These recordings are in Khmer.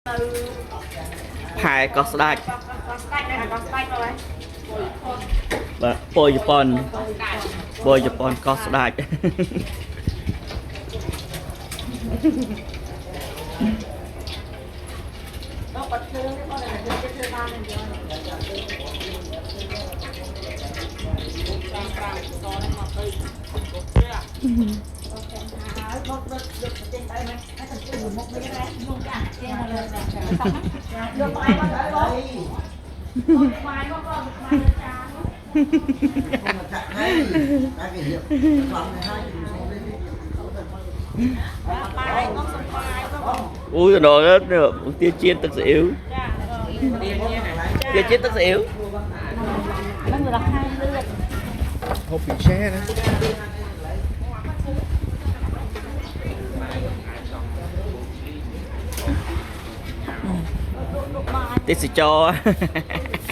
ផែកោះស្ដាច់បាទពយជប៉ុនកោះស្ដាច់ui rồi đó tiêu chiênទឹកស៊ីអ៊ីវtiêu chiênទឹកស៊ីអ៊ីវហូបពីឆែណាទេសចរ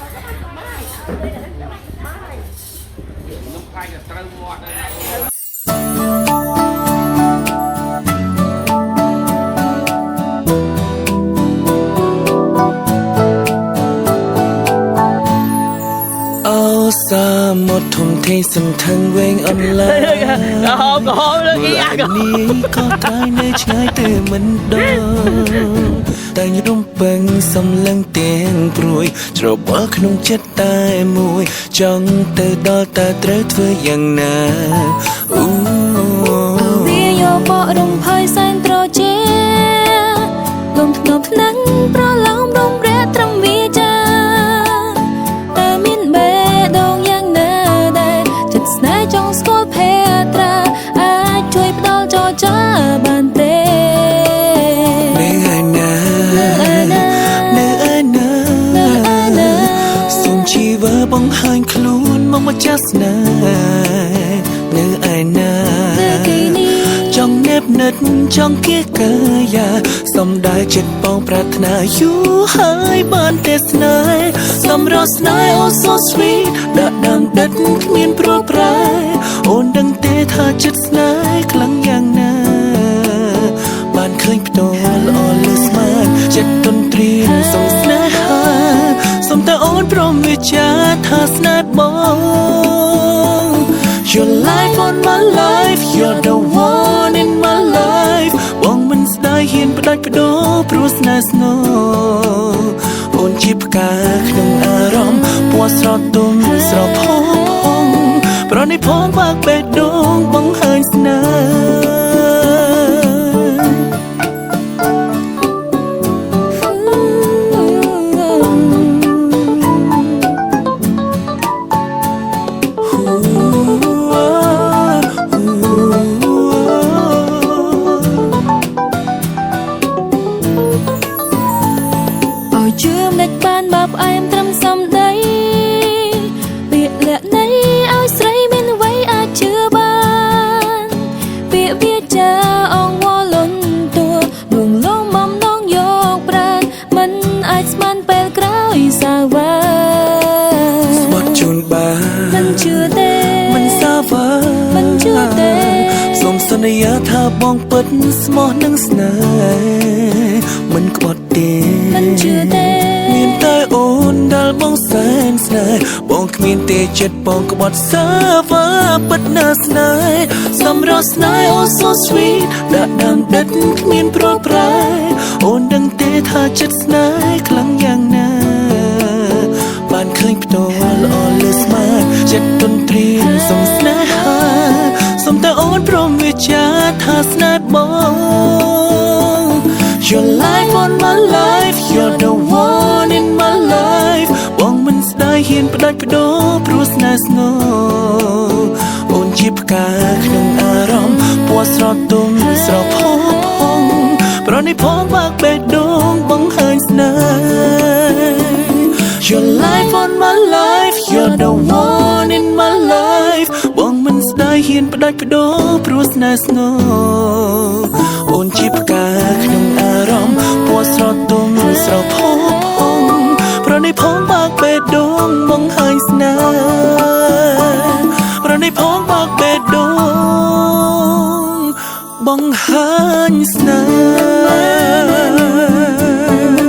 សាមកធំធេងសន្ធឹងវែងអនឡាញកំហំលើគីអាកំហំនេះក៏តែនៅឆ្ងាយតែមិនដឹងតែញរំពឹងសំឡឹងទាំងព្រួយច្របល់ក្នុងចិត្តតែមួយចង់ទៅដល់តែត្រូវធ្វើយ៉ាងណាអូវាយកបករំភើយសែនត្រជាលំធ្នប់នឹងប្រឡំរំរែត្រឹមវាចាចង់ស្គាល់ភេត្រាអាចជួយផ្ដល់ចរចាបានទេនៅឯណាសូមជីវបង្ហាញខ្លួនមកម្ចាស់ស្នេហ៍នៅឯណាចង់នេបនិតចង់គៀកកាយាសំដៅចិត្តបងប្រាថ្នាយូរហើយបានទេស្នេហ៍សម្រស់ស្នេហ៍ oh so sweet ដាក់ដាំដិតគ្មានប្រប្រែអូនដឹងទេថាចិត្តស្នេហ៍ខ្លាំងយ៉ាងណាបានឃើញផ្ទាល់ល្អលើស្មានចិត្តទន្ទ្រានសំស្នេហាសូមតែអូនព្រមវិចារថាស្នេហ៍បង Your life on my life you're the one in my life បងមិនស្ដាយហ៊ានផ្ដាច់បដោព្រោះស្នេហ៍ស្នូអូនជាផ្កាក្នុងអារម្មណ៍ពណ៌ស្រទុំស្រផផងប្រណិផងបាក់បេះដូងបង្ហាញស្នេហ៍សន្យាថាបងពិតស្មោះនឹងស្នេហ៍មិនក្បត់ទេមិនជឿទេមានតែអូនដែលបងសែនស្នេហ៍បងគ្មានទេចិត្តបងក្បត់សាវ៉ាពិតណាស្នេហ៍សម្រស់ស្នេហ៍ oh so sweet ដាក់ដាំដិតគ្មានប្រប្រែអូនដឹងទេថាចិត្តស្នេហ៍ខ្លាំងយ៉ាងណាបានឃើញផ្ទាល់ល្អលើស្មានចិត្តទន្ទ្រានសំស្នេហាសូមតែអូនព្រមវិចារថាស្នេហ៍បង Your life on my life you're the one in my life បងមិនស្ដាយហ៊ានផ្ដាច់បដោព្រោះស្នេហ៍ស្នូអូនជាផ្កាក្នុងអារម្មណ៍ពណ៌ស្រទុំស្រផផងប្រណិផងបាក់បេះដូងបង្ហាញស្នេហ៍ Your life on my life you're the one in my life បងមិនស្ដាយហ៊ានផ្ដាច់បដោព្រោះស្នេហ៍ស្នូអូនជាផ្កាក្នុងអារម្មណ៍ពណ៌ស្រទុំស្រផផងប្រណិផងបាក់បេះដូងបង្ហាញស្នេហ៍ប្រណិផងបាក់បេះដូងបង្ហាញស្នេហ៍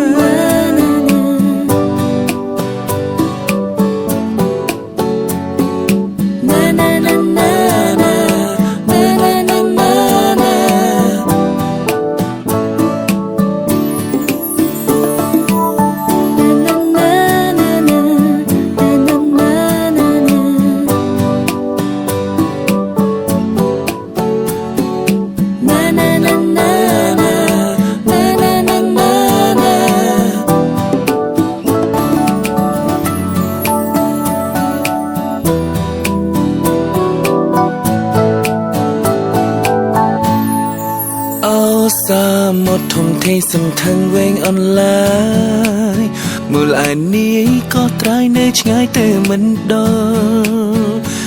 hay sầm thăng quên online mùa lại ní có trái nơi trái từ mình đó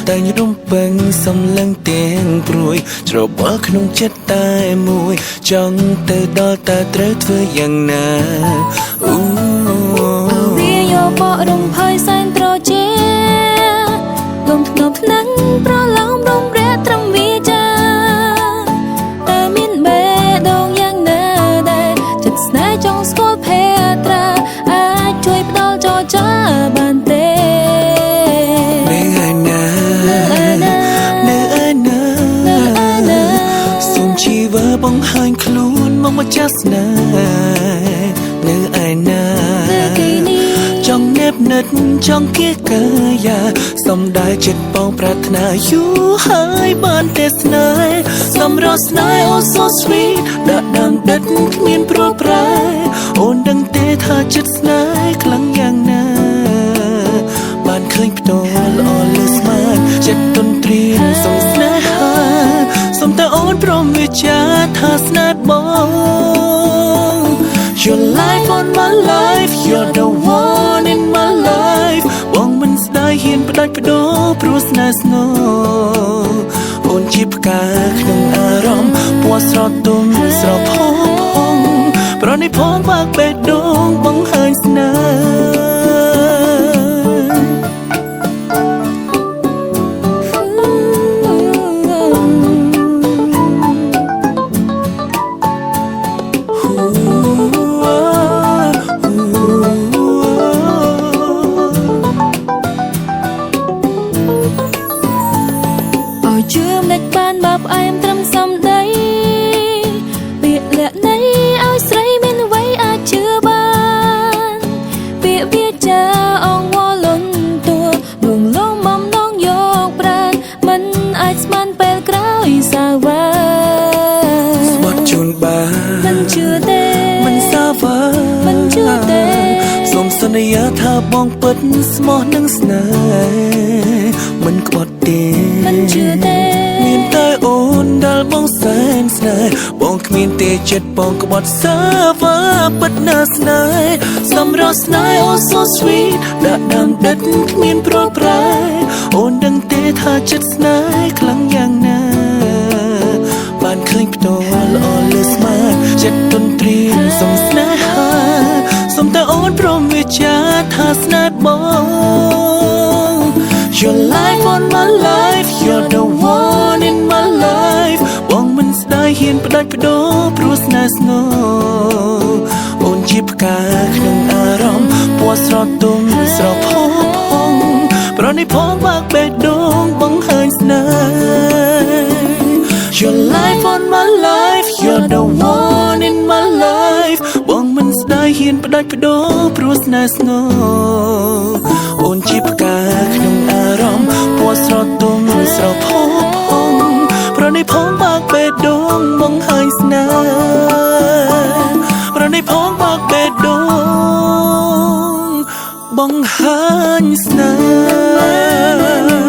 ta như đông bằng sầm lăng tiếng bụi rồi bỏ không chết tai mùi trong từ đó ta tới vớiយ៉ាងណាវាយកបករំភើយសែនត្រជាលំធ្ងប់នឹងប្រឡំរំរែត្រឹមវាចាតែមានបេះដូងយ៉ាងណាដែរចិត្តស្នេហ៍ចង់ស្គាល់ភេត្រាអាចជួយផ្ដល់ចរចាបានទេនៅឯណាសូមជីវើបង្ហាញខ្លួនមកម្ចាស់ស្នេហ៍នៅឯណាចង់ណែបណិតចង់គៀកកាយាសំដាយចិត្តបងប្រាថ្នាយូរហើយបានតែស្នេហ៍សម្រស់ស្នេហ៍ oh so sweet ដាក់ដាំដិតគ្មានព្រួលប្រែអូនដឹងទេថាចិត្តស្នេហ៍ខ្លាំងយ៉ាងណាបានឃើញផ្ទាល់ល្អលើស្មានចិត្តទន្ទ្រានសំស្នេហាសំតែអូនព្រមវិចារថាស្នេហ៍បង Your life on my life You're the one in my life បងមិនស្ដាយហ៊ានផ្ដាច់បដូរព្រោះស្នេហ៍ស្នូអូនជាផ្កាក្នុងអារម្មណ៍ពណ៌ស្រទុំស្រផផងប្រណីផងបាក់បេះដូងបង្ហាញស្នេហ៍ជឿមិនបានបាប់អែមត្រឹមសំដីពាក្យលាក់នៃឲ្យស្រីមានអ្វីអាចជឿបានពាក្យវាចាអងវល់លន់តួលងលំបំណងយកប្រាណមិនអាចស្មានពេលក្រោយសាវ៉ាស្បត់ជូនបានមិនជឿទេមិនសាវ៉ាមិនជឿទេសូមសន្យាថាបងពិតស្មោះនឹងស្នេហ៍មិនក្បត់ទេមិនជឿទេមានតែអូនដែលបងសែនស្នេហ៍បងគ្មានទេចិត្តបងក្បត់សាវ៉ាពិតណាស់ស្នេហ៍សម្រស់ស្នេហ៍ oh so sweet ដាក់ដាំដិតគ្មានព្រួលប្រែអូនដឹងទេថាចិត្តស្នេហ៍ខ្លាំងយ៉ាងណាបានឃើញផ្ទាល់ល្អលើស្មានចិត្តទន្ទ្រានសំស្នេហាសំតែអូនព្រមវិចារថាស្នេហ៍បង Your life on my life You're the one in my life បងមិនស្ដាយហ៊ានផ្ដាច់បដូរព្រោះស្នេហ៍ស្នូអូនជាផ្កាក្នុងអារម្មណ៍ពណ៌ស្រទុំស្រផផងប្រណីផងបាក់បេះដូងបង្ហាញស្នេហ៍ Your life on my life You're the one in my life បងមិនស្ដាយហ៊ានផ្ដាច់បដូរព្រោះស្នេហ៍ស្នូអូនជាផ្កាក្នុងអារម្មណ៍ពណ៌ស្រទុំស្រផផងប្រណីផងបាក់បេះដូងបង្ហាញស្នេហ៍ប្រណីផងបាក់បេះដូងបង្ហាញស្នេហ៍